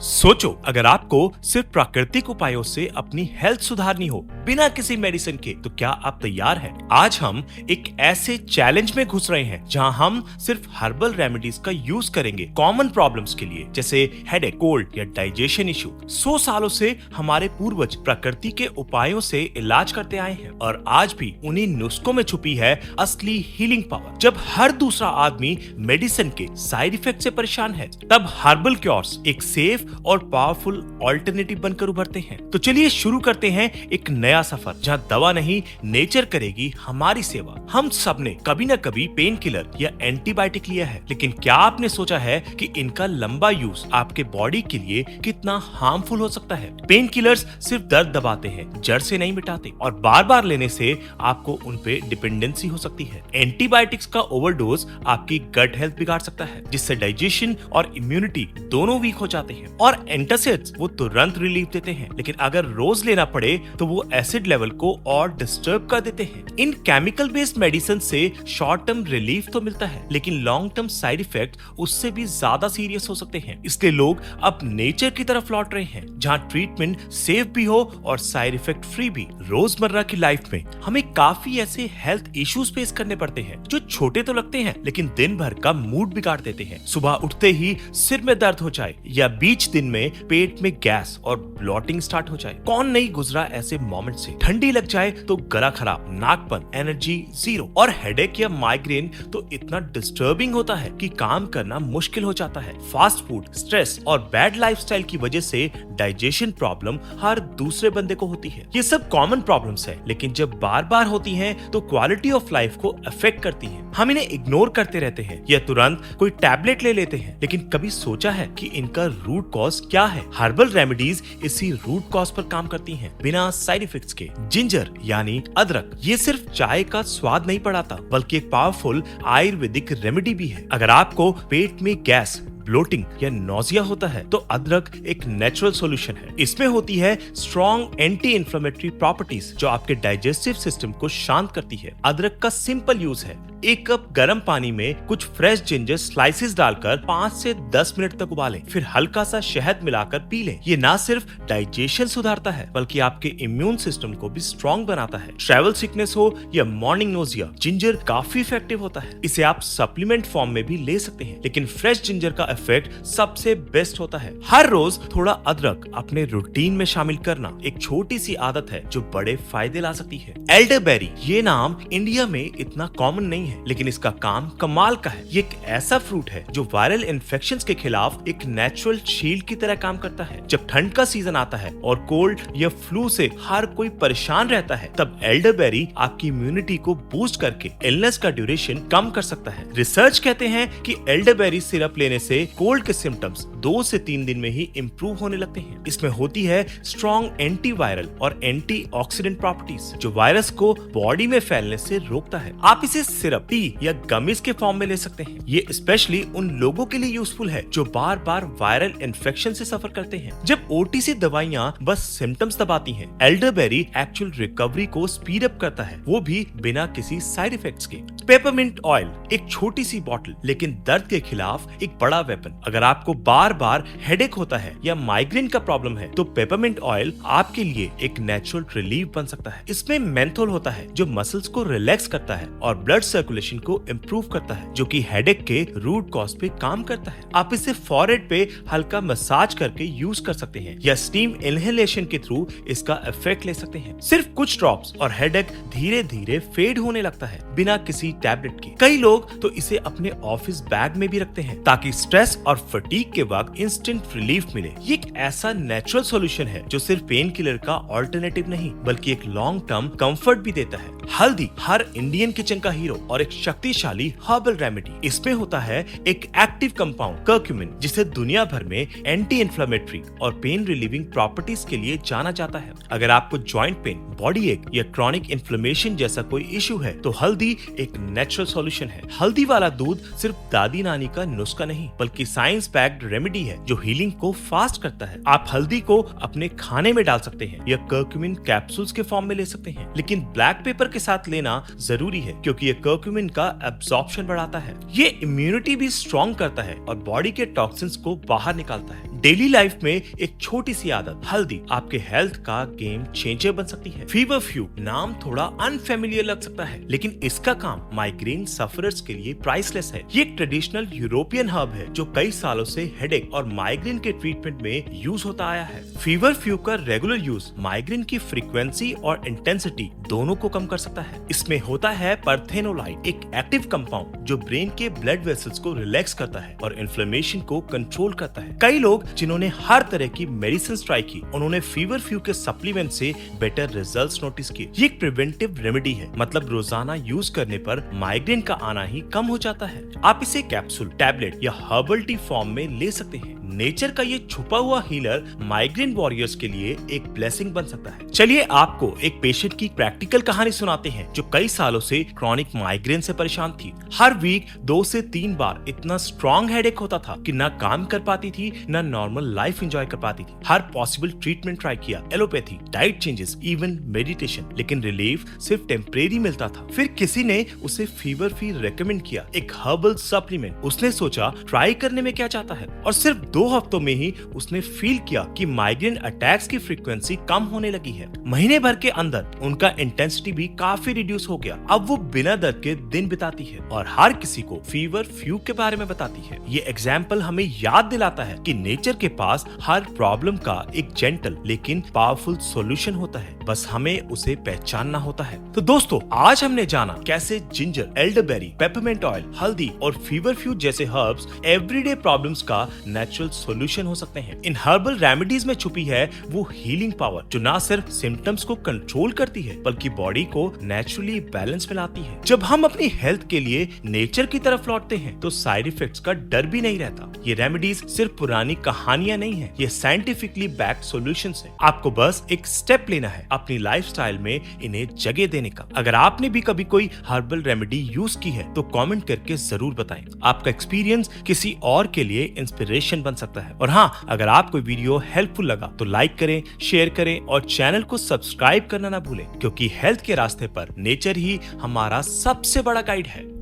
सोचो, अगर आपको सिर्फ प्राकृतिक उपायों से अपनी हेल्थ सुधारनी हो बिना किसी मेडिसिन के, तो क्या आप तैयार हैं? आज हम एक ऐसे चैलेंज में घुस रहे हैं जहां हम सिर्फ हर्बल रेमेडीज का यूज करेंगे कॉमन प्रॉब्लम्स के लिए, जैसे हेडेक, कोल्ड या डाइजेशन इशू। 100 सालों से हमारे पूर्वज प्रकृति के उपायों से इलाज करते आए हैं और आज भी उन्हीं नुस्खों में छुपी है असली हीलिंग पावर। जब हर दूसरा आदमी मेडिसिन के साइड इफेक्ट से परेशान है, तब हर्बल क्योर्स एक सेफ और पावरफुल ऑल्टरनेटिव बनकर उभरते हैं। तो चलिए शुरू करते हैं एक नया सफर जहां दवा नहीं, नेचर करेगी हमारी सेवा। हम सबने कभी न कभी पेन किलर या एंटीबायोटिक लिया है, लेकिन क्या आपने सोचा है कि इनका लंबा यूज आपके बॉडी के लिए कितना हार्मफुल हो सकता है? पेन किलर्स सिर्फ दर्द दबाते हैं, जड़ से नहीं मिटाते, और बार बार लेने से आपको उन पे डिपेंडेंसी हो सकती है। एंटीबायोटिक्स का ओवरडोज आपकी गट हेल्थ बिगाड़ सकता है, जिससे डाइजेशन और इम्यूनिटी दोनों वीक हो जाते हैं। और एंटासिड्स वो तुरंत रिलीफ देते हैं, लेकिन अगर रोज लेना पड़े तो वो एसिड लेवल को और डिस्टर्ब कर देते हैं। इन केमिकल बेस्ड मेडिसिन से शॉर्ट टर्म रिलीफ तो मिलता है, लेकिन लॉन्ग टर्म साइड इफेक्ट उससे भी ज्यादा सीरियस हो सकते हैं। इसलिए लोग अब नेचर की तरफ लौट रहे हैं, जहां ट्रीटमेंट सेफ भी हो और साइड इफेक्ट फ्री भी। रोजमर्रा की लाइफ में हमें काफी ऐसे हेल्थ इश्यूज फेस करने पड़ते हैं जो छोटे तो लगते हैं, लेकिन दिन भर का मूड बिगाड़ देते हैं। सुबह उठते ही सिर में दर्द हो जाए या बीच दिन में पेट में गैस और ब्लॉटिंग स्टार्ट हो जाए। कौन नहीं गुजरा ऐसे मोमेंट से? ठंडी लग जाए तो गला खराब, नाकपन, एनर्जी जीरो, और हेडेक या माइग्रेन तो इतना डिस्टर्बिंग होता है कि काम करना मुश्किल हो जाता है। फास्ट फूड, स्ट्रेस और बैड लाइफस्टाइल की वजह से डाइजेशन प्रॉब्लम हर दूसरे बंदे को होती है। ये सब कॉमन प्रॉब्लम्स है, लेकिन जब बार बार होती हैं तो क्वालिटी ऑफ लाइफ को अफेक्ट करती है। हम इन्हें इग्नोर करते रहते हैं या तुरंत कोई टैबलेट ले लेते हैं, लेकिन कभी सोचा है कि इनका रूट कॉज क्या है? हर्बल रेमेडीज इसी रूट कॉज पर काम करती हैं, बिना साइड इफेक्ट्स के। जिंजर यानी अदरक, ये सिर्फ चाय का स्वाद नहीं बढ़ाता, बल्कि एक पावरफुल आयुर्वेदिक रेमेडी भी है। अगर आपको पेट में गैस, ब्लोटिंग या नोजिया होता है, तो अदरक एक नेचुरल सॉल्यूशन है। इसमें होती है स्ट्रॉन्ग एंटी इंफ्लेमेटरी प्रॉपर्टीज जो आपके डाइजेस्टिव सिस्टम को शांत करती है। अदरक का सिंपल यूज है, 1 कप गर्म पानी में कुछ फ्रेश जिंजर स्लाइसेस डालकर 5 से 10 मिनट तक उबालें, फिर हल्का सा शहद मिलाकर पी लें। ये ना सिर्फ डाइजेशन सुधारता है, बल्कि आपके इम्यून सिस्टम को भी स्ट्रॉन्ग बनाता है। ट्रैवल सिकनेस हो या मॉर्निंग नोजिया, जिंजर काफी इफेक्टिव होता है। इसे आप सप्लीमेंट फॉर्म में भी ले सकते हैं, लेकिन फ्रेश जिंजर का इफेक्ट सबसे बेस्ट होता है। हर रोज थोड़ा अदरक अपने रूटीन में शामिल करना एक छोटी सी आदत है जो बड़े फायदे ला सकती है। एल्डरबेरी, ये नाम इंडिया में इतना कॉमन नहीं है, लेकिन इसका काम कमाल का है। ये एक ऐसा फ्रूट है जो वायरल इन्फेक्शंस के खिलाफ एक नेचुरल शील्ड की तरह काम करता है। जब ठंड का सीजन आता है और कोल्ड या फ्लू से हर कोई परेशान रहता है, तब एल्डरबेरी आपकी इम्यूनिटी को बूस्ट करके इलनेस का ड्यूरेशन कम कर सकता है। रिसर्च कहते हैं कि एल्डरबेरी सिरप लेने से कोल्ड के सिम्टम्स 2 से 3 दिन में ही इंप्रूव होने लगते हैं। इसमें होती है स्ट्रॉन्ग एंटीवायरल और एंटीऑक्सीडेंट प्रॉपर्टीज जो वायरस को बॉडी में फैलने से रोकता है। आप इसे सिरप, टी या गमीज के फॉर्म में ले सकते हैं। ये स्पेशली उन लोगों के लिए यूजफुल है जो बार बार वायरल इन्फेक्शन से सफर करते हैं। जब ओटीसी दवाइयां बस सिम्टम्स दबाती हैं, एल्डरबेरी एक्चुअल रिकवरी को स्पीड अप करता है, वो भी बिना किसी साइड इफेक्ट्स के। पेपरमिंट ऑयल, एक छोटी सी बॉटल, लेकिन दर्द के खिलाफ एक बड़ा वेपन। अगर आपको बार बार हेडेक होता है या माइग्रेन का प्रॉब्लम है, तो पेपरमिंट ऑयल आपके लिए एक नेचुरल रिलीफ बन सकता है। इसमें मेंथोल होता है जो मसल्स को रिलैक्स करता है और ब्लड सर्कुलेशन को इम्प्रूव करता है, जो कि हेडेक के रूट कॉज पे काम करता है। आप इसे फॉरहेड पे हल्का मसाज करके यूज कर सकते हैं या स्टीम इनहेलेशन के थ्रू इसका इफेक्ट ले सकते हैं। सिर्फ कुछ ड्रॉप्स और हेडेक धीरे धीरे फेड होने लगता है बिना किसी टैबलेट के। कई लोग तो इसे अपने ऑफिस बैग में भी रखते हैं ताकि स्ट्रेस और फटीग के वक्त इंस्टेंट रिलीफ मिले। ये एक ऐसा नेचुरल सॉल्यूशन है जो सिर्फ पेन किलर का ऑल्टरनेटिव नहीं, बल्कि एक लॉन्ग टर्म कंफर्ट भी देता है। हल्दी, हर इंडियन किचन का हीरो और एक शक्तिशाली हर्बल रेमेडी। इसमें होता है एक एक्टिव कंपाउंड कर्क्यूमिन, जिसे दुनिया भर में एंटी इंफ्लेमेटरी और पेन रिलीविंग प्रॉपर्टीज के लिए जाना जाता है। अगर आपको जॉइंट पेन, बॉडी एक या क्रॉनिक इन्फ्लेमेशन जैसा कोई इशू है, तो हल्दी एक नेचुरल सॉल्यूशन है। हल्दी वाला दूध सिर्फ दादी नानी का नुस्खा नहीं, बल्कि साइंस बैक्ड रेमेडी है जो हीलिंग को फास्ट करता है। आप हल्दी को अपने खाने में डाल सकते हैं या कर्क्यूमिन कैप्सूल्स के फॉर्म में ले सकते हैं, लेकिन ब्लैक पेपर के साथ लेना जरूरी है क्योंकि ये कर्क्यूमिन का एब्जॉर्प्शन बढ़ाता है। ये इम्यूनिटी भी स्ट्रॉन्ग करता है और बॉडी के टॉक्सिन्स को बाहर निकालता है। डेली लाइफ में एक छोटी सी आदत हल्दी आपके हेल्थ का गेम चेंजर बन सकती है। फीवरफ्यू नाम थोड़ा अनफेमिलियर लग सकता है, लेकिन इसका काम माइग्रेन सफरर्स के लिए प्राइसलेस है। ये एक ट्रेडिशनल यूरोपियन हर्ब है जो कई सालों से हेडेक और माइग्रेन के ट्रीटमेंट में यूज होता आया है। फीवरफ्यू का रेगुलर यूज माइग्रेन की फ्रीक्वेंसी और इंटेंसिटी दोनों को कम कर सकता है। इसमें होता है परथेनोलाइड, एक एक्टिव कंपाउंड जो ब्रेन के ब्लड वेसल्स को रिलैक्स करता है और इन्फ्लेमेशन को कंट्रोल करता है। कई लोग जिन्होंने हर तरह की मेडिसिन ट्राई की, उन्होंने फीवरफ्यू के सप्लीमेंट से बेटर रिजल्ट्स नोटिस किए। ये एक प्रिवेंटिव रेमेडी है, मतलब रोजाना यूज करने पर माइग्रेन का आना ही कम हो जाता है। आप इसे कैप्सूल, टैबलेट या हर्बल टी फॉर्म में ले सकते हैं। नेचर का ये छुपा हुआ हीलर माइग्रेन वॉरियर्स के लिए एक ब्लेसिंग बन सकता है। चलिए आपको एक पेशेंट की प्रैक्टिकल कहानी सुनाते हैं जो कई सालों से क्रॉनिक माइग्रेन से परेशान थी। हर वीक 2 से 3 बार इतना स्ट्रॉन्ग हेडेक होता था कि ना काम कर पाती थी, ना नॉर्मल लाइफ एंजॉय कर पाती थी। हर पॉसिबल ट्रीटमेंट ट्राई किया, allopathy, diet changes, even meditation, लेकिन रिलीफ सिर्फ टेम्परेरी मिलता था। फिर किसी ने उसे फीवरफ्यू रेकमेंड किया, एक हर्बल सप्लीमेंट। उसने सोचा ट्राई करने में क्या चाहता है, और सिर्फ 2 हफ्तों में ही उसने फील किया कि माइग्रेन अटैक्स की फ्रीक्वेंसी कम होने लगी है। महीने भर के अंदर उनका इंटेंसिटी भी काफी रिड्यूस हो गया। अब वो बिना दर्द के दिन बिताती है और हर किसी को फीवरफ्यू के बारे में बताती है। ये एग्जाम्पल हमें याद दिलाता है कि नेचर के पास हर प्रॉब्लम का एक जेंटल लेकिन पावरफुल सॉल्यूशन होता है, बस हमें उसे पहचानना होता है। तो दोस्तों, आज हमने जाना कैसे जिंजर, एल्डरबेरी, पेपरमेंट ऑयल, हल्दी और फीवरफ्यू जैसे हर्ब्स एवरीडे प्रॉब्लम्स का नेचुरल सॉल्यूशन हो सकते हैं। इन हर्बल रेमेडीज में छुपी है वो हीलिंग पावर जो ना सिर्फ सिम्टम्स को कंट्रोल करती है बल्कि बॉडी को नेचुरली बैलेंस में लाती है। जब हम अपनी हेल्थ के लिए नेचर की तरफ लौटते हैं तो साइड इफेक्ट्स का डर भी नहीं रहता। ये रेमेडीज सिर्फ पुरानी कहानियां नहीं है, ये साइंटिफिकली बैक्ड सॉल्यूशंस है। आपको बस एक स्टेप लेना है अपनी लाइफस्टाइल में इन्हें जगह देने का। अगर आपने भी कभी कोई हर्बल रेमेडी यूज की है तो कमेंट करके जरूर बताएं। आपका एक्सपीरियंस किसी और के लिए इंस्पिरेशन बन सकता है। और हाँ, अगर आपको वीडियो हेल्पफुल लगा तो लाइक करें, शेयर करें और चैनल को सब्सक्राइब करना ना भूलें, क्योंकि हेल्थ के रास्ते पर नेचर ही हमारा सबसे बड़ा गाइड है।